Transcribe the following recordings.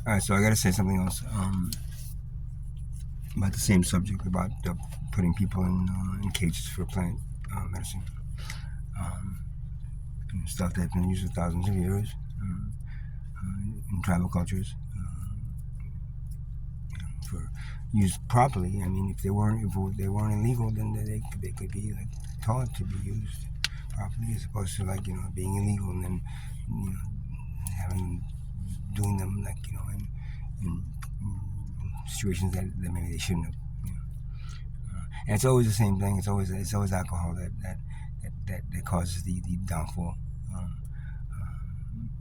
All right, so I gotta say something else about the same subject about putting people in cages for plant medicine. Stuff that's been used for thousands of years in tribal cultures for used properly. I mean, if they weren't illegal, then they could be like taught to be used properly, as opposed to like being illegal and then having doing them like in situations that maybe they shouldn't have. And it's always the same thing. It's always alcohol that causes the downfall.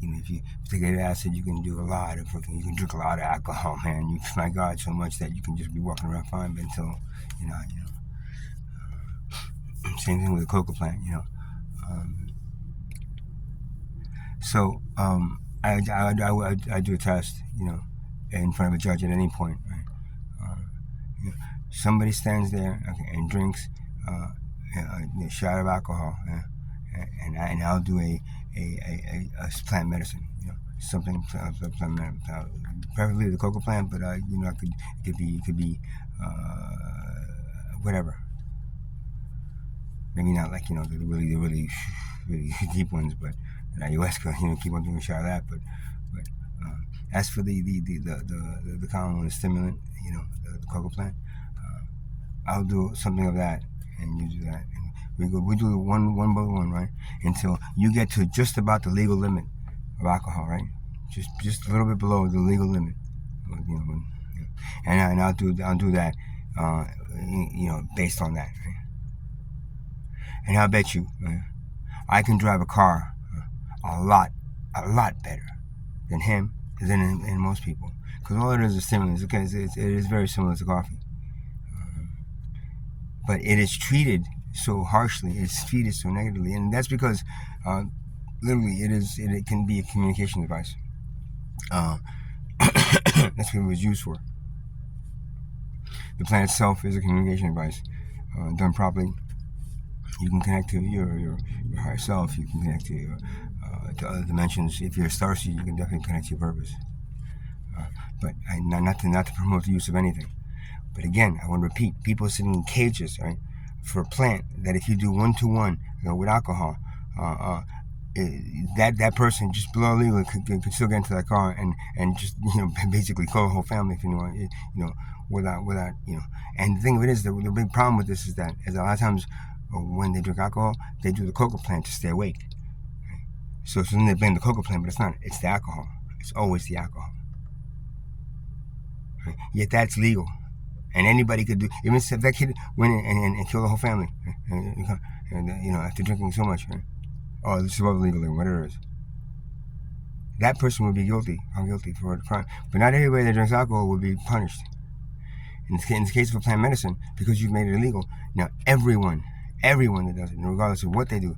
If you take acid, you can do a lot of you can drink a lot of alcohol, man. My God, so much that you can just be walking around fine, but until same thing with the coca plant, So I do a test, in front of a judge at any point, right? Somebody stands there, okay, and drinks a shot of alcohol, and I'll do a plant medicine, something plant medicine, preferably the coca plant, but it could be whatever. Maybe not like the really deep ones, but ayahuasca, keep on doing a shot of that. But as for the common one, the stimulant, the coca plant, I'll do something of that, and you do that, and we do it one by one, right, until you get to just about the legal limit of alcohol, right, just a little bit below the legal limit, and I'll do that, based on that, right? And I bet you, I can drive a car a lot better than him, than most people, because all it is stimulants. Okay, it is very similar to coffee, but it is treated so harshly. It's treated so negatively, and that's because, literally, it can be a communication device. That's what it was used for. The plant itself is a communication device. Done properly, you can connect to your higher self. You can connect to other dimensions. If you're a starseed, you can definitely connect to your purpose. But not to promote the use of anything. But again, I want to repeat: people sitting in cages, right, for a plant that if you do 1-to-1, with alcohol, that person just below legal could still get into that car and just basically kill the whole family if you want, without. And the thing of it is, the big problem with this is that a lot of times when they drink alcohol, they do the coca plant to stay awake. Right? So then they blame the coca plant, but it's not. It's the alcohol. It's always the alcohol. Right? Yet that's legal. And anybody could do, even if that kid went and killed the whole family, and after drinking so much, right? Oh, this is above legal, whatever it is. That person would be found guilty for the crime. But not everybody that drinks alcohol would be punished. In the case of plant medicine, because you've made it illegal, now everyone that does it, regardless of what they do,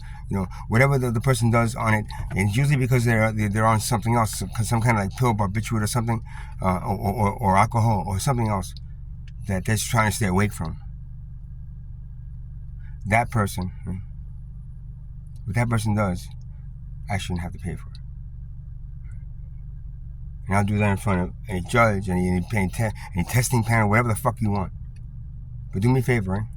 whatever the person does on it, and it's usually because they're on something else, some kind of like pill, barbiturate or something, or alcohol or something else that they're trying to stay awake from. That person, what that person does, I shouldn't have to pay for it. And I'll do that in front of a judge and any testing panel, whatever the fuck you want. But do me a favor, right?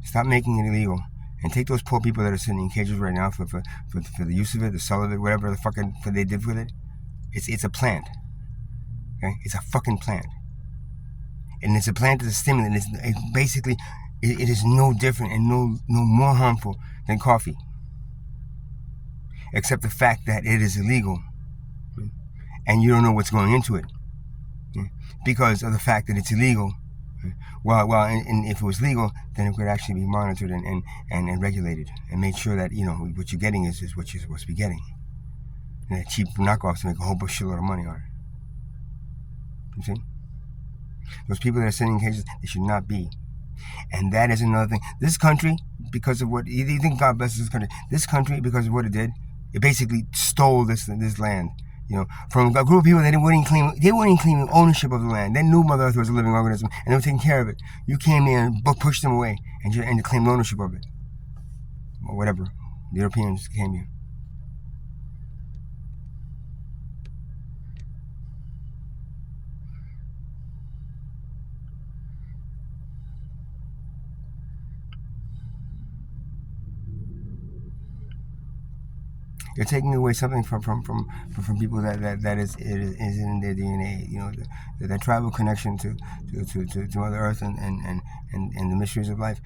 Stop making it illegal and take those poor people that are sitting in cages right now for the use of it, the sell of it, whatever the fucking they did with it. It's a plant. Okay? It's a fucking plant. And it's a plant that's a stimulant. It's basically, it is no different and no more harmful than coffee. Except the fact that it is illegal. And you don't know what's going into it. Because of the fact that it's illegal. Well, and if it was legal, then it could actually be monitored and regulated and made sure that, what you're getting is what you're supposed to be getting. And that cheap knockoffs make a whole shitload of money on it. You see? Those people that are sitting in cages, they should not be. And that is another thing. This country, because of what, you think God blesses this country. This country, because of what it did, it basically stole this land. From a group of people that wouldn't even claim ownership of the land. They knew Mother Earth was a living organism, and they were taking care of it. You came in and pushed them away, and claimed ownership of it. Or whatever. The Europeans came here. You're taking away something from people that is in their DNA. You know, that tribal connection to Mother Earth and the mysteries of life.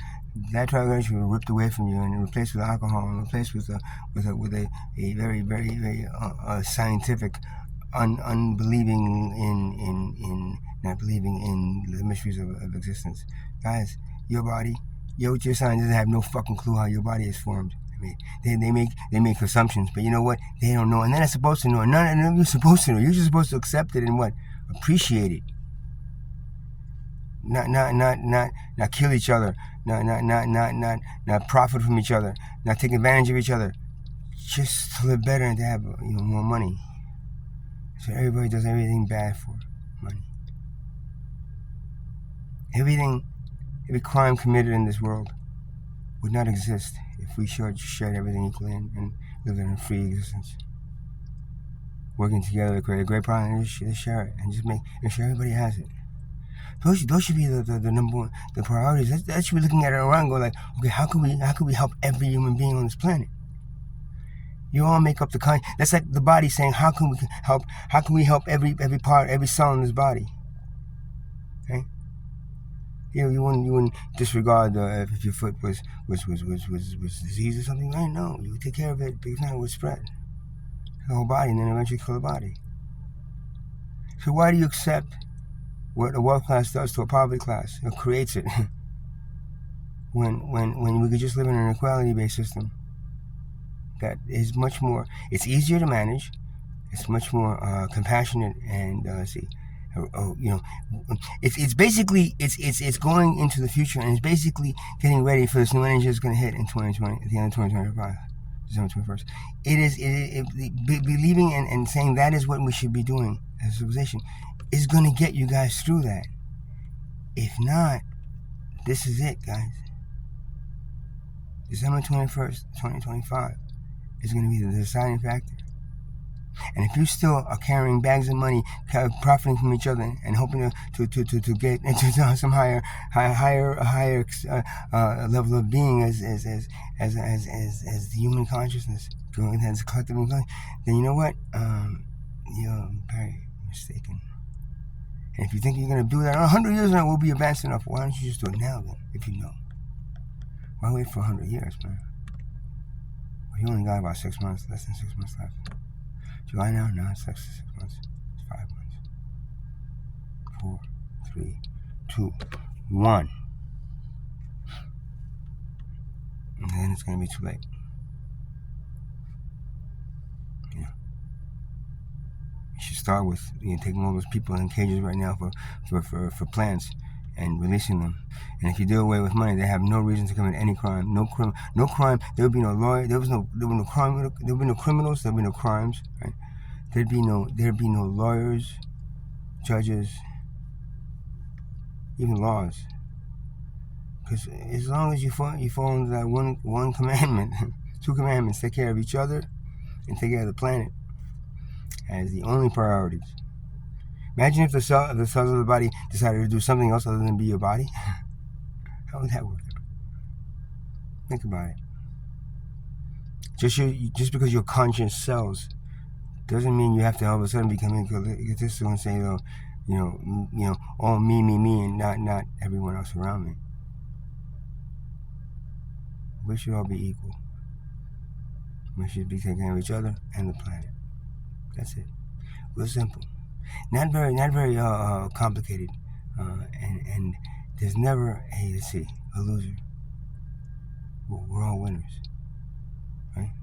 That tribal connection will be ripped away from you and replaced with alcohol and replaced with a very scientific, unbelieving in not believing in the mysteries of existence. Guys, your body, your sign doesn't have no fucking clue how your body is formed. I mean, they make assumptions, but you know what? They don't know, and they're not supposed to know. None of you're supposed to know. You're just supposed to accept it and what? Appreciate it. Not kill each other. Not profit from each other. Not take advantage of each other. Just to live better and to have more money. So everybody does everything bad for money. Every crime committed in this world would not exist if we shared everything equally and lived in a free existence. Working together to create a great problem and just share it and just make sure everybody has it. Those should be the number one, the priorities. That should be looking at it around and go like, okay, how can we help every human being on this planet? You all make up the kind. That's like the body saying, how can we help every part, every cell in this body? Okay? You wouldn't disregard if your foot was diseased or something. Right? No, you would take care of it because now it would spread the whole body and then eventually kill the body. So why do you accept what a wealth class does to a poverty class? It creates it. when we could just live in an equality-based system that is much more. It's easier to manage. It's much more compassionate and it's basically it's going into the future and it's basically getting ready for this new energy that's going to hit in 2020 at the end of 2025, December 21st. Believing and saying that is what we should be doing as a civilization is going to get you guys through that. If not, this is it, guys. December 21st, 2025 is going to be the deciding factor. And if you still are carrying bags of money, profiting from each other, and hoping to get into some higher level of being as the human consciousness, as a collective consciousness, then you know what? You're very mistaken. And if you think you're going to do that 100 years now, we'll be advanced enough. Why don't you just do it now then? If you know, why wait for 100 years, man? Well, you only got about 6 months, less than 6 months left. July now? No, it's 6 months. It's 5 months. 4, 3, 2, 1. And then it's going to be too late. Yeah. You should start with taking all those people in cages right now for plants and releasing them. And if you do away with money, they have no reason to commit any crime. No crime. There would be no lawyer. There would be no crime. There would be no criminals. There would be no crimes. Right? There'd be no lawyers, judges, even laws. Because as long as you follow that one commandment, 2 commandments, take care of each other and take care of the planet as the only priorities. Imagine if the cells of the body decided to do something else other than be your body. How would that work? Think about it. Just because you're conscious cells doesn't mean you have to all of a sudden become egotistical and say, all me, and not everyone else around me. We should all be equal. We should be taking care of each other and the planet. That's it. Real simple. Not very complicated. And there's never a loser. We're all winners. Right?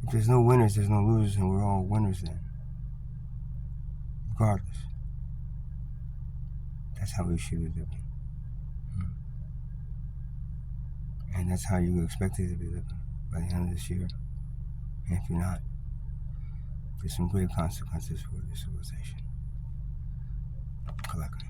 If there's no winners, there's no losers, and we're all winners then. Regardless. That's how we should be living. And that's how you expect it to be living by the end of this year. And if you're not, there's some grave consequences for this civilization. Collectively.